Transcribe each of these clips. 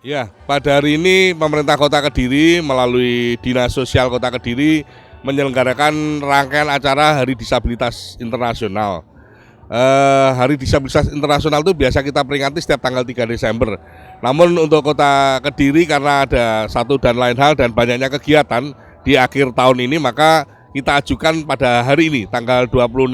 Ya, pada hari ini pemerintah Kota Kediri melalui Dinas Sosial Kota Kediri menyelenggarakan rangkaian acara Hari Disabilitas Internasional. Hari Disabilitas Internasional itu biasa kita peringati setiap tanggal 3 Desember. Namun untuk Kota Kediri karena ada satu dan lain hal dan banyaknya kegiatan di akhir tahun ini, maka kita ajukan pada hari ini tanggal 26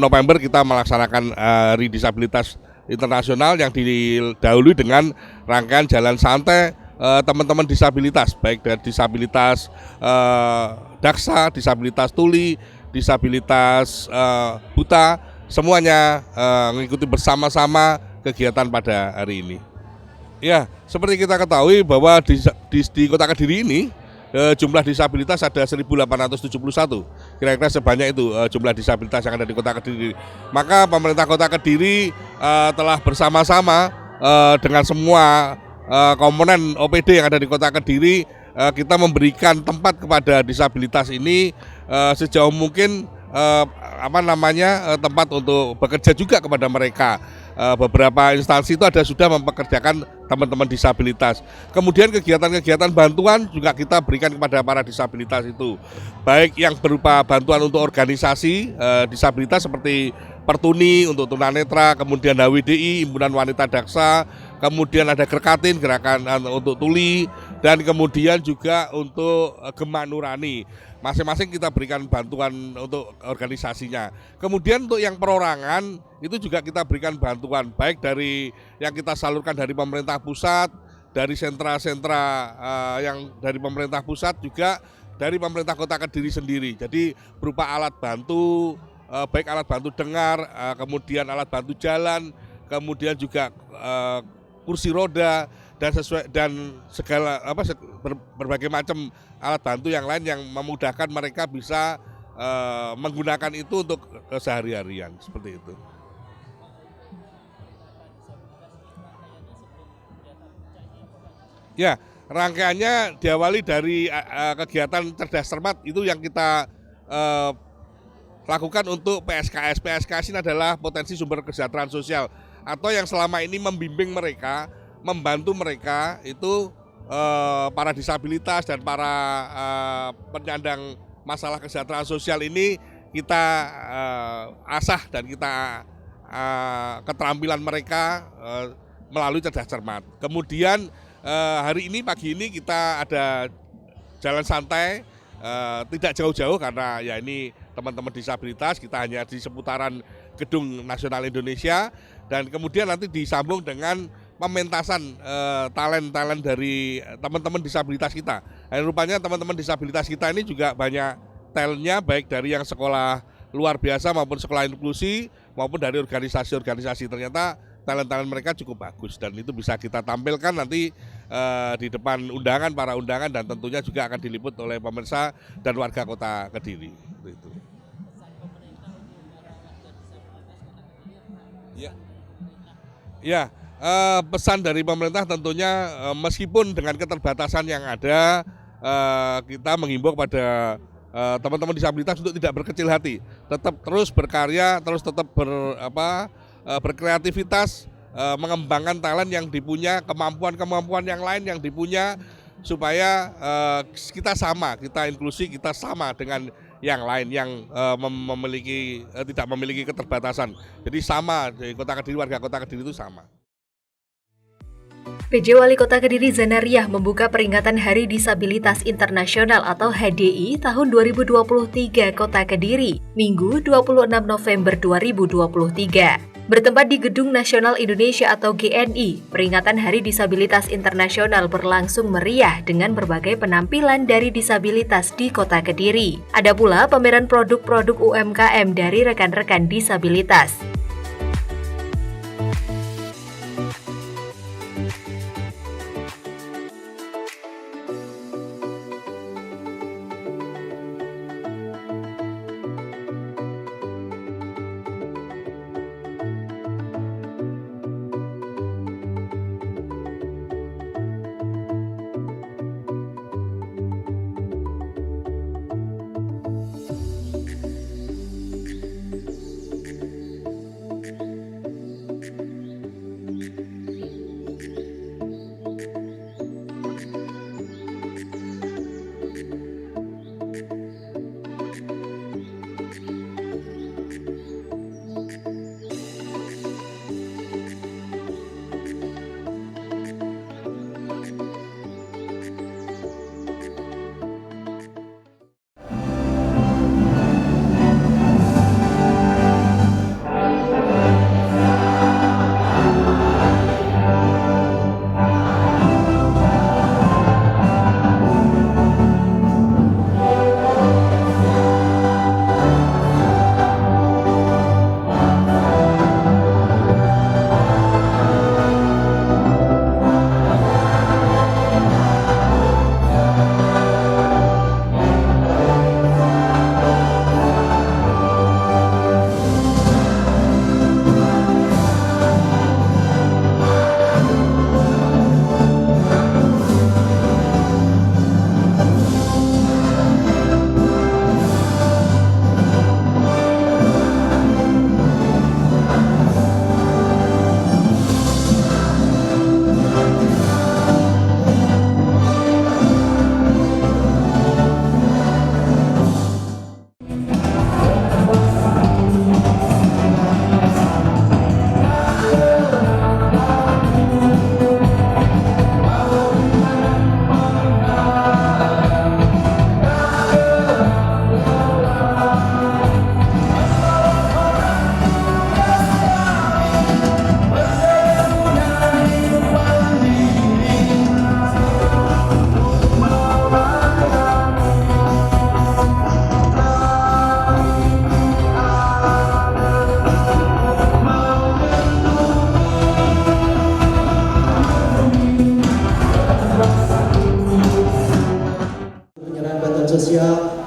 November kita melaksanakan Hari Disabilitas Internasional yang didahului dengan rangkaian jalan santai teman-teman disabilitas, baik dari disabilitas daksa, disabilitas tuli, disabilitas buta, semuanya mengikuti bersama-sama kegiatan pada hari ini. Ya, seperti kita ketahui bahwa di Kota Kediri ini jumlah disabilitas ada 1.871, kira-kira sebanyak itu jumlah disabilitas yang ada di Kota Kediri. Maka pemerintah Kota Kediri telah bersama-sama dengan semua komponen OPD yang ada di Kota Kediri, kita memberikan tempat kepada disabilitas ini sejauh mungkin tempat untuk bekerja juga kepada mereka. Beberapa instansi itu sudah mempekerjakan teman-teman disabilitas. Kemudian kegiatan-kegiatan bantuan juga kita berikan kepada para disabilitas itu, baik yang berupa bantuan untuk organisasi disabilitas seperti Pertuni untuk tunanetra, kemudian HWDI, Himpunan Wanita Daksa, kemudian ada Gerkatin, gerakan untuk tuli, dan kemudian juga untuk Gema Nurani. Masing-masing kita berikan bantuan untuk organisasinya. Kemudian untuk yang perorangan itu juga kita berikan bantuan, baik dari yang kita salurkan dari pemerintah pusat, dari sentra-sentra yang dari pemerintah pusat, juga dari pemerintah Kota Kediri sendiri. Jadi berupa alat bantu, baik alat bantu dengar, kemudian alat bantu jalan, kemudian juga kursi roda dan segala berbagai macam alat bantu yang lain yang memudahkan mereka bisa menggunakan itu untuk kesehari-harian seperti itu. Ya, rangkaiannya diawali dari kegiatan cerdas cermat itu yang kita lakukan untuk PSKS. PSKS ini adalah potensi sumber kesejahteraan sosial atau yang selama ini membimbing mereka, membantu mereka itu para disabilitas dan para penyandang masalah kesejahteraan sosial ini kita asah dan kita keterampilan mereka melalui cerdas cermat. Kemudian hari ini pagi ini kita ada jalan santai, tidak jauh-jauh karena ya ini teman-teman disabilitas, kita hanya di seputaran Gedung Nasional Indonesia, dan kemudian nanti disambung dengan pementasan talent-talent dari teman-teman disabilitas kita. Rupanya teman-teman disabilitas kita ini juga banyak talentnya, baik dari yang sekolah luar biasa maupun sekolah inklusi maupun dari organisasi-organisasi. Ternyata talent-talent mereka cukup bagus dan itu bisa kita tampilkan nanti di depan para undangan dan tentunya juga akan diliput oleh pemirsa dan warga Kota Kediri. Itu. Ya, pesan dari pemerintah tentunya meskipun dengan keterbatasan yang ada, kita menghimbau kepada teman-teman disabilitas untuk tidak berkecil hati, tetap terus berkarya, terus tetap berkreativitas, mengembangkan talent yang dipunya, kemampuan-kemampuan yang lain yang dipunya, supaya kita inklusi, kita sama dengan yang lain yang tidak memiliki keterbatasan. Jadi sama di Kota Kediri, warga Kota Kediri itu sama. PJ Wali Kota Kediri Zanariah membuka peringatan Hari Disabilitas Internasional atau HDI tahun 2023 Kota Kediri, Minggu 26 November 2023. Bertempat di Gedung Nasional Indonesia atau GNI, peringatan Hari Disabilitas Internasional berlangsung meriah dengan berbagai penampilan dari disabilitas di Kota Kediri. Ada pula pameran produk-produk UMKM dari rekan-rekan disabilitas.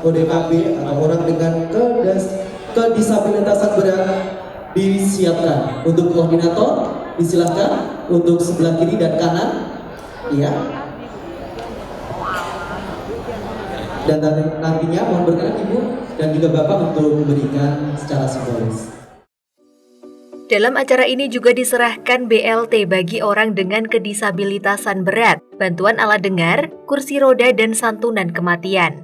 ODKB atau orang dengan kedisabilitasan berat disiapkan. Untuk koordinator disilahkan untuk sebelah kiri dan kanan, iya. Dan nantinya mohon berkenan Ibu dan juga Bapak untuk memberikan secara simbolis. Dalam acara ini juga diserahkan BLT bagi orang dengan kedisabilitasan berat, bantuan alat dengar, kursi roda, dan santunan kematian.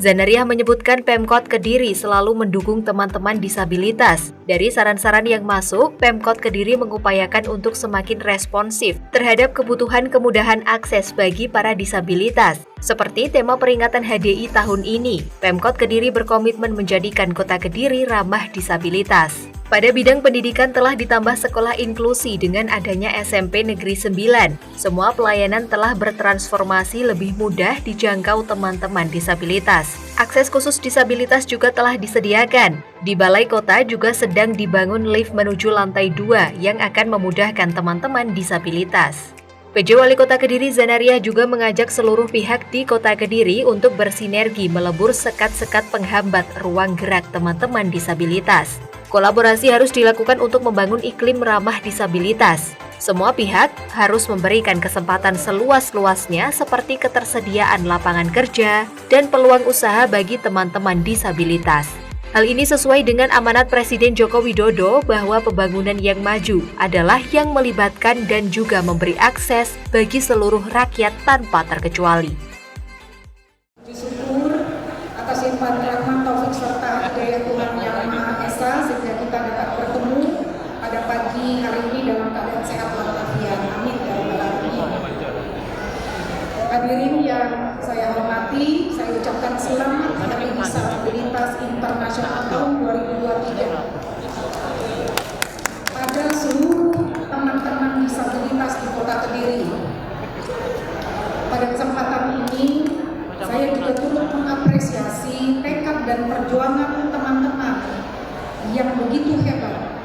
Zanariah menyebutkan Pemkot Kediri selalu mendukung teman-teman disabilitas. Dari saran-saran yang masuk, Pemkot Kediri mengupayakan untuk semakin responsif terhadap kebutuhan kemudahan akses bagi para disabilitas. Seperti tema peringatan HDI tahun ini, Pemkot Kediri berkomitmen menjadikan Kota Kediri ramah disabilitas. Pada bidang pendidikan telah ditambah sekolah inklusi dengan adanya SMP Negeri 9. Semua pelayanan telah bertransformasi lebih mudah dijangkau teman-teman disabilitas. Akses khusus disabilitas juga telah disediakan. Di Balai Kota juga sedang dibangun lift menuju lantai 2 yang akan memudahkan teman-teman disabilitas. PJ Wali Kota Kediri Zanariah juga mengajak seluruh pihak di Kota Kediri untuk bersinergi melebur sekat-sekat penghambat ruang gerak teman-teman disabilitas. Kolaborasi harus dilakukan untuk membangun iklim ramah disabilitas. Semua pihak harus memberikan kesempatan seluas-luasnya seperti ketersediaan lapangan kerja dan peluang usaha bagi teman-teman disabilitas. Hal ini sesuai dengan amanat Presiden Joko Widodo bahwa pembangunan yang maju adalah yang melibatkan dan juga memberi akses bagi seluruh rakyat tanpa terkecuali. Bersyukur atas limpahan rahmat taufik serta hidayah Tuhan Yang Maha Esa sehingga kita dapat bertemu pada pagi hari ini dalam keadaan sehat walafiat. Amin ya rabbal alamin. Hadirin yang saya hormati, saya ucapkan selamat Hari Disabilitas Internasional tahun 2023 pada seluruh teman-teman disabilitas di Kota Kediri. Pada kesempatan ini, saya juga turut mengapresiasi tekad dan perjuangan teman-teman yang begitu hebat.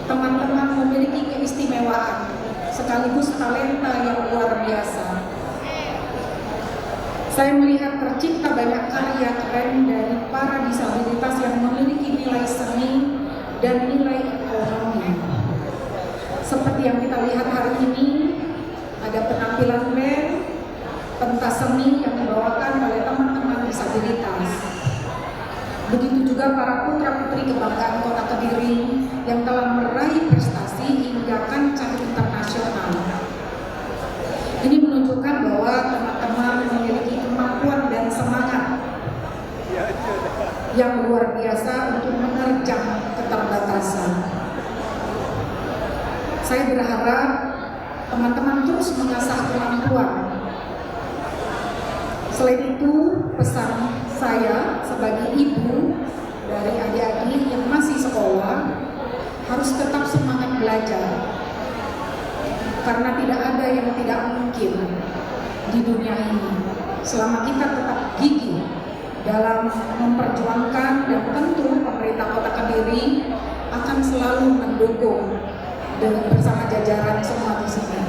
Teman-teman memiliki keistimewaan sekaligus talenta yang luar biasa. Saya melihat tercipta banyak karya keren dari para disabilitas yang memiliki nilai seni dan nilai ekonomi. Seperti yang kita lihat hari ini, ada penampilan band, pentas seni yang dibawakan oleh teman-teman disabilitas. Begitu juga para putra-putri kebanggaan Kota Kediri yang telah meraih prestasi hingga tindakan cari internasional. Ini menunjukkan bahwa teman-teman memiliki kemampuan dan semangat yang luar biasa untuk menerjang keterbatasan. Saya berharap teman-teman terus mengasah kemampuan. Selain itu, pesan saya sebagai ibu dari adik-adik yang masih sekolah harus tetap semangat belajar, karena tidak ada yang tidak mungkin di dunia ini selama kita tetap gigih dalam memperjuangkan, dan tentu pemerintah Kota Kediri akan selalu mendukung dengan bersama jajaran semua di sini.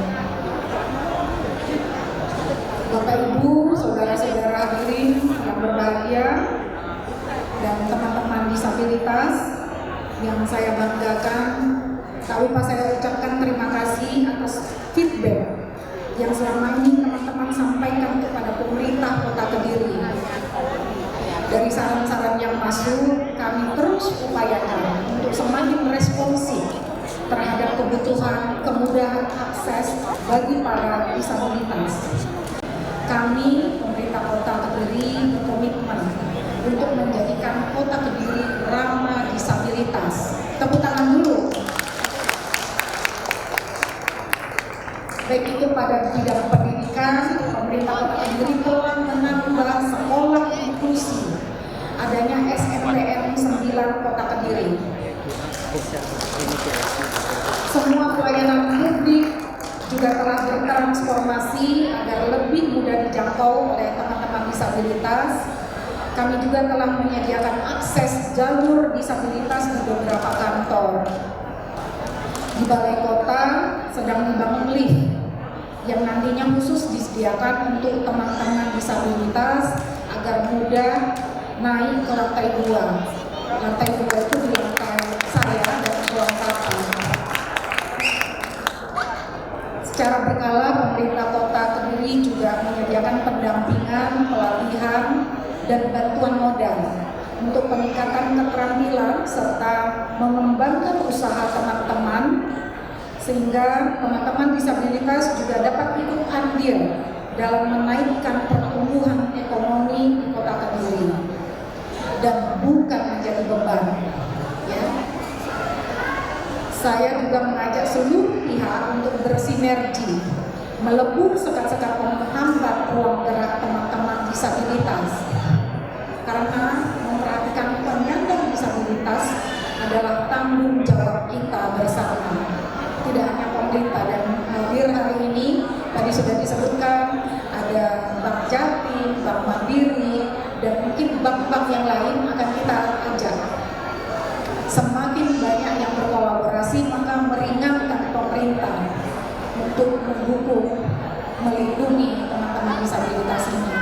Bapak Ibu, saudara-saudara hadirin yang berbahagia, dan teman-teman disabilitas yang saya banggakan, tak lupa saya ucapkan terima kasih atas feedback yang selama ini teman-teman sampaikan kepada pemerintah Kota Kediri. Dari saran-saran yang masuk, kami terus upayakan untuk semakin responsif terhadap kebutuhan kemudahan akses bagi para disabilitas. Kami, pemerintah Kota Kediri, berkomitmen untuk menjadikan Kota Kediri ramah disabilitas. Tepuk tangan dulu. Baik itu pada bidang pendidikan, pemerintah Kota Kediri telah menambah sekolah inklusi, adanya SMPN 9 Kota Kediri. Semua pelayanan publik juga telah bertransformasi agar lebih mudah dijangkau oleh teman-teman disabilitas. Kami juga telah menyediakan akses jalur disabilitas di beberapa kantor. Di Balai Kota sedang dibangun lift yang nantinya khusus disediakan untuk teman-teman disabilitas agar mudah naik ke lantai 2. Lantai 2 itu di lantai saya dan ruang tamu. Secara berkala, pemerintah Kota Kediri juga menyediakan pendampingan, pelatihan, dan bantuan modal untuk peningkatan keterampilan serta mengembangkan usaha teman-teman, sehingga teman-teman disabilitas juga dapat ikut andil dalam menaikkan pertumbuhan ekonomi di Kota Kediri dan bukan menjadi beban. Ya. Saya juga mengajak seluruh pihak untuk bersinergi, melebur sekat-sekat menghambat ruang gerak teman-teman disabilitas. Karena memperhatikan penyandang disabilitas adalah tanggung jawab kita bersama. Tidak hanya pemerintah, dan hadir hari ini tadi sudah disebutkan ada Bank Jatim, Bank Mandiri, dan mungkin bank-bank yang lain akan kita ajak. Semakin banyak yang berkolaborasi, maka meringankan pemerintah untuk mendukung, melindungi teman-teman disabilitas ini.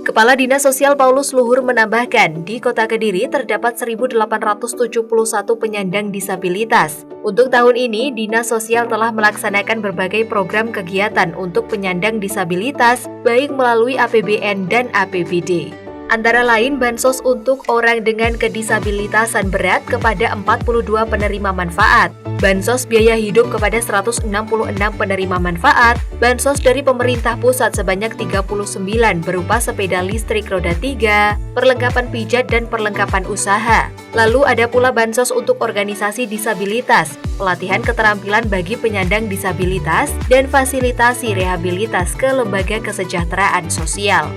Kepala Dinas Sosial Paulus Luhur menambahkan, di Kota Kediri terdapat 1.871 penyandang disabilitas. Untuk tahun ini, Dinas Sosial telah melaksanakan berbagai program kegiatan untuk penyandang disabilitas, baik melalui APBN dan APBD. Antara lain bansos untuk orang dengan kedisabilitasan berat kepada 42 penerima manfaat, bansos biaya hidup kepada 166 penerima manfaat, bansos dari pemerintah pusat sebanyak 39 berupa sepeda listrik roda 3, perlengkapan pijat dan perlengkapan usaha. Lalu ada pula bansos untuk organisasi disabilitas, pelatihan keterampilan bagi penyandang disabilitas, dan fasilitasi rehabilitas ke lembaga kesejahteraan sosial.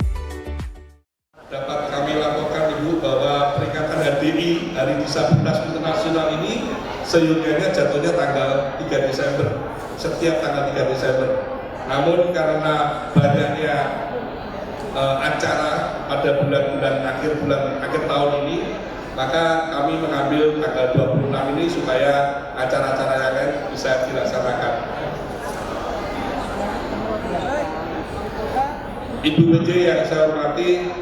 Dapat kami laporkan Ibu bahwa peringatan HDI, Hari Disabilitas Internasional ini seyogianya jatuhnya tanggal 3 Desember, setiap tanggal 3 Desember. Namun karena banyaknya acara pada bulan akhir tahun ini, maka kami mengambil tanggal 26 ini supaya acara-acara yang lain bisa dilaksanakan. Ibu PJ yang saya hormati,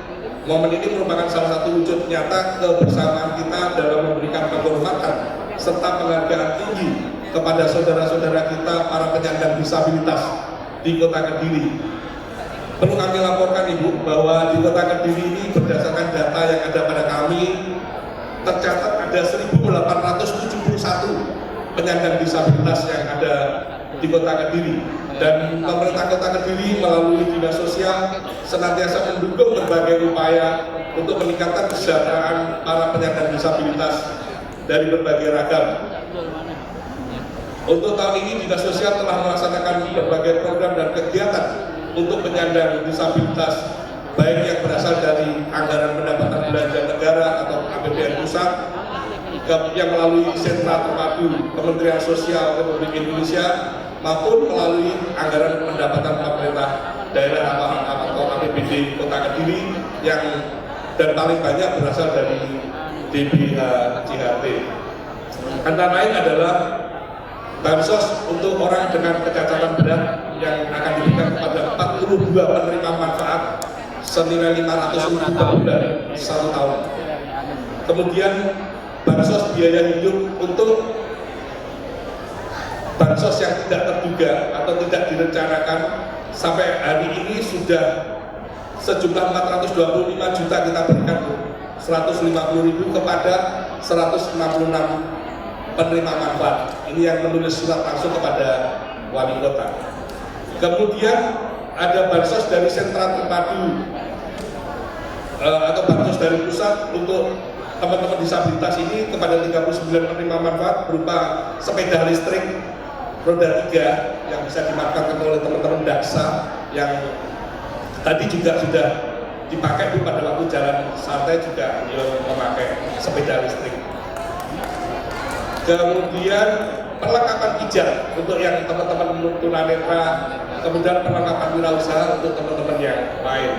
momen ini merupakan salah satu wujud nyata kebersamaan kita dalam memberikan penghormatan serta penghargaan tinggi kepada saudara-saudara kita para penyandang disabilitas di Kota Kediri. Perlu kami laporkan Ibu bahwa di Kota Kediri ini berdasarkan data yang ada pada kami tercatat ada 1.871 penyandang disabilitas yang ada di Kota Kediri. Dan pemerintah Kota Kediri melalui Dinas Sosial senantiasa mendukung berbagai upaya untuk meningkatkan kesejahteraan para penyandang disabilitas dari berbagai ragam. Untuk tahun ini Dinas Sosial telah melaksanakan berbagai program dan kegiatan untuk penyandang disabilitas, baik yang berasal dari anggaran pendapatan belanja negara atau APBN pusat, yang melalui sentra terpadu Kementerian Sosial Republik Indonesia, maupun melalui anggaran pendapatan pemerintah daerah atau APBD Kota Kediri yang dan paling banyak berasal dari DBHJHT. Antara lain adalah bansos untuk orang dengan kecacatan berat yang akan diberikan kepada 42 penerima manfaat senilai 500.000 per bulan 1 tahun. Kemudian bansos biaya hidup untuk bansos yang tidak terduga atau tidak direncanakan sampai hari ini sudah sejumlah 425 juta kita berikan, 150.000 kepada 166 penerima manfaat. Ini yang menulis surat langsung kepada wali kota. Kemudian ada bansos dari sentra terpadu atau bansos dari pusat untuk teman-teman disabilitas ini kepada 39 penerima manfaat berupa sepeda listrik roda 3 yang bisa dimanfaatkan oleh teman-teman daksa yang tadi juga sudah dipakai pada waktu jalan santai juga memakai sepeda listrik. Kemudian perlengkapan pijat untuk yang teman-teman tunanetra, kemudian perlengkapan wirausaha untuk teman-teman yang lain.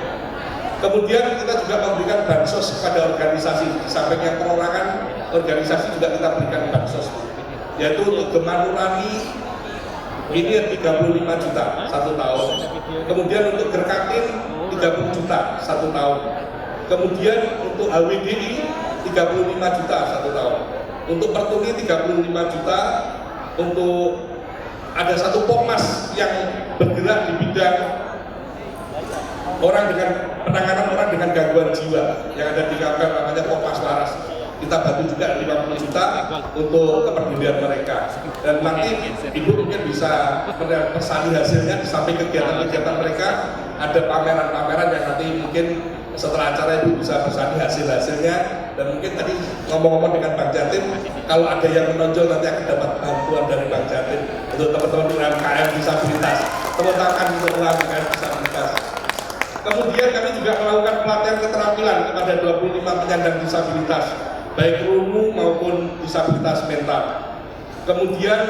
Kemudian kita juga memberikan bansos kepada organisasi, di samping yang perorangan organisasi juga kita berikan bansos, yaitu untuk Gema Nurani ini 35 juta 1 tahun. Kemudian untuk Gerkatin 30 juta 1 tahun. Kemudian untuk HWDI 35 juta 1 tahun. Untuk Pertuni 35 juta. Untuk ada satu Pokmas yang bergerak di bidang orang dengan penanganan orang dengan gangguan jiwa yang ada di Kampar, namanya Pokmas Laras. Kita bantu juga 50 juta untuk kepedulian mereka. Dan nanti Ibu mungkin bisa persani hasilnya di samping kegiatan-kegiatan mereka, ada pameran-pameran yang nanti mungkin setelah acara Ibu bisa persani hasil-hasilnya. Dan mungkin tadi ngomong-ngomong dengan Bang Jatim, kalau ada yang menonjol nanti akan dapat bantuan dari Bang Jatim untuk teman-teman UMKM disabilitas, teman-teman untuk UMKM disabilitas. Kemudian kami juga melakukan pelatihan keterampilan kepada 25 penyandang disabilitas, baik rungu maupun disabilitas mental. Kemudian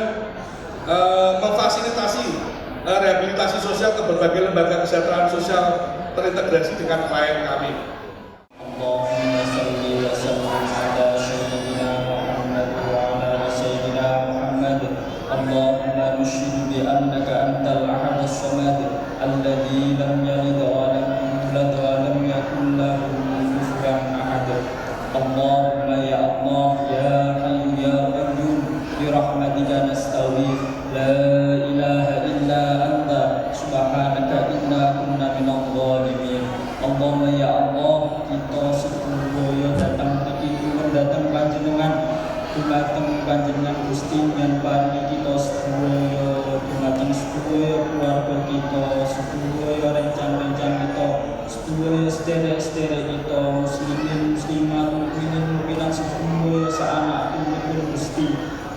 memfasilitasi rehabilitasi sosial ke berbagai lembaga kesejahteraan sosial terintegrasi dengan klien kami. Allahumma salli wa sallim ala sayyidina Muhammad wa ala sayyidina Muhammad. Allahumma nushidu bi annaka antal ahad as-samad alladhi lam yalid wa lam yulad wa lam yakul lahu kufuwan ahad. Allahumma ya Allah ya hayyu ya qayyum bi rahmatika nastaghith, la ilaha illa anta subhanaka inna kunna minadh dhalimin. Allahumma ya Allah, kita sedaya datang iki mendatang panjenengan, dumateng panjenengan Gusti yang paringi kita sedaya, dumateng sedaya keluarga kita, sedaya rencang-rencang kita, sedaya sederek-sederek kita, muslimin muslimat, mukminin mukminat sedaya saanak pun Gusti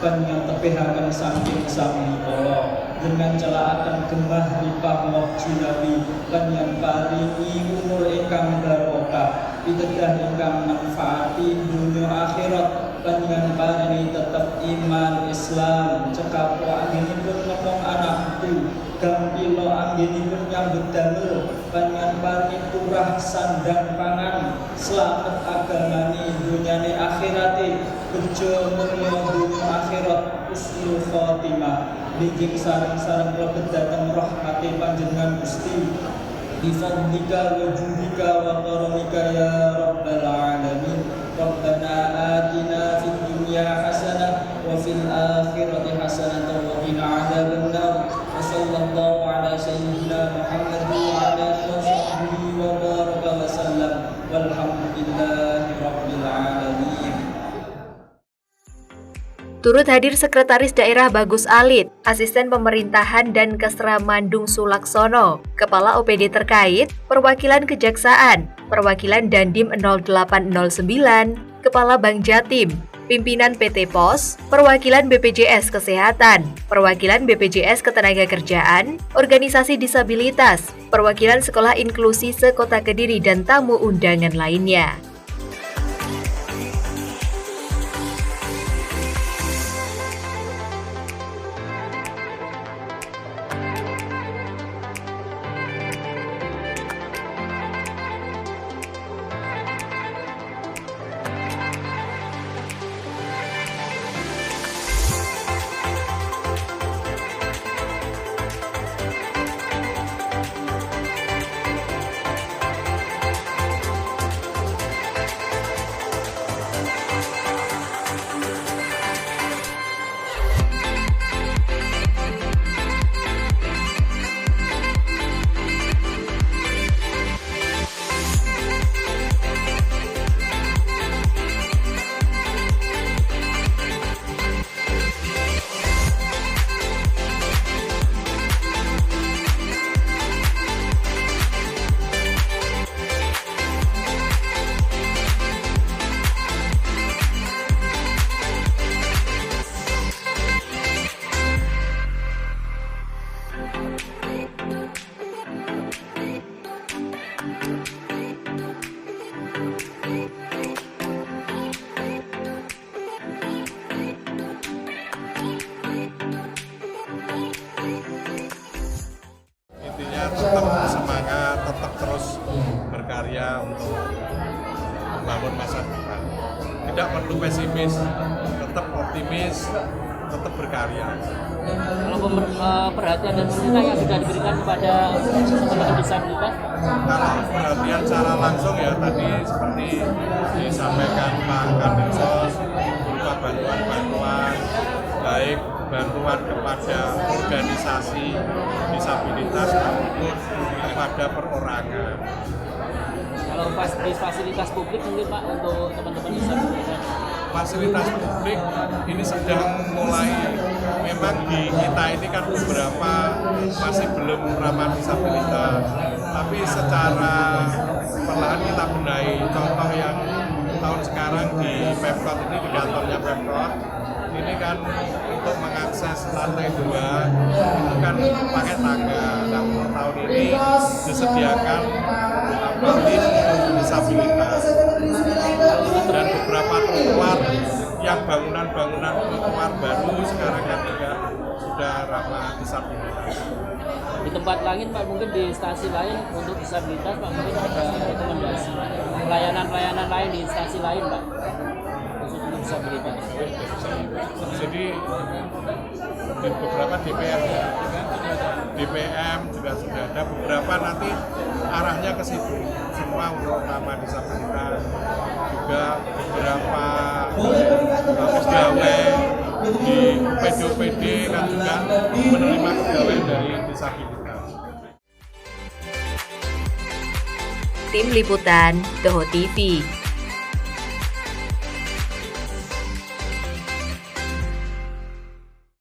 panjenengan tepihaken saking sami kala dengan celaaken gemah ripah Allah jinabi panjenengan paringi umur ingkang barokah, pitedah ingkang manfaati dunya akhirat, panjenengan paringi tetep iman Islam, cekap anggenipun ngomong anakku, gampilo anggenipun nyambut damel, panjenengan paringi turah sandang pangan, selamat agamane dunyane akhirate, bejo mulya dunya akhirat, husnul khotimah. Bijing sarang-sarang lebet datang rahmati panjenengan Gusti, bifadlika wa judika wa karamika ya rabbal alamin. Rabbana atina fid dunya hasanah wa fil akhirati hasanah wa qina adzabannar. Wa sallallahu ala sayyidina Muhammad wa ala alihi wa baraka wa sallam. Walhamdulillahi rabbil alamin. Turut hadir Sekretaris Daerah Bagus Alit, Asisten Pemerintahan dan Kesra Mandung Sulaksono, Kepala OPD terkait, Perwakilan Kejaksaan, Perwakilan Dandim 0809, Kepala Bank Jatim, Pimpinan PT POS, Perwakilan BPJS Kesehatan, Perwakilan BPJS Ketenagakerjaan, Organisasi Disabilitas, Perwakilan Sekolah Inklusi se-Kota Kediri dan tamu undangan lainnya. Tetap semangat, tetap terus berkarya untuk membangun masa depan. Tidak perlu pesimis, tetap optimis, tetap berkarya. Kalau perhatian dan pemerintah yang sudah diberikan kepada teman-teman disabilitas? Kalau perhatian secara langsung ya tadi seperti disampaikan Pak Kadinsos berupa bantuan-bantuan, baik bantuan kepada organisasi disabilitas maupun kepada perorangan. Kalau fasilitas publik mungkin Pak untuk teman-teman disabilitas? Fasilitas publik ini sedang mulai, memang di kita ini kan beberapa masih belum ramah disabilitas, tapi secara perlahan kita benahi. Contoh yang tahun sekarang di Pemkot ini, di kantornya Pemkot ini kan untuk mengakses lantai 2 itu kan pakai tangga. Nah, tahun ini disediakan lift disabilitas dan beberapa trotoar yang bangunan-bangunan trotoar baru sekarang kan juga sudah ramah disabilitas. Di tempat lain Pak, mungkin di stasi lain untuk disabilitas Pak, mungkin ada rekomendasi pelayanan-pelayanan lain di stasi lain Pak khusus untuk disabilitas. Jadi di beberapa DPM juga sudah ada, beberapa nanti arahnya ke situ semua untuk ramah disabilitas, juga beberapa pegawai di PDOPD kan juga menerima pegawai dari disabilitas. Tim Liputan, Toho TV.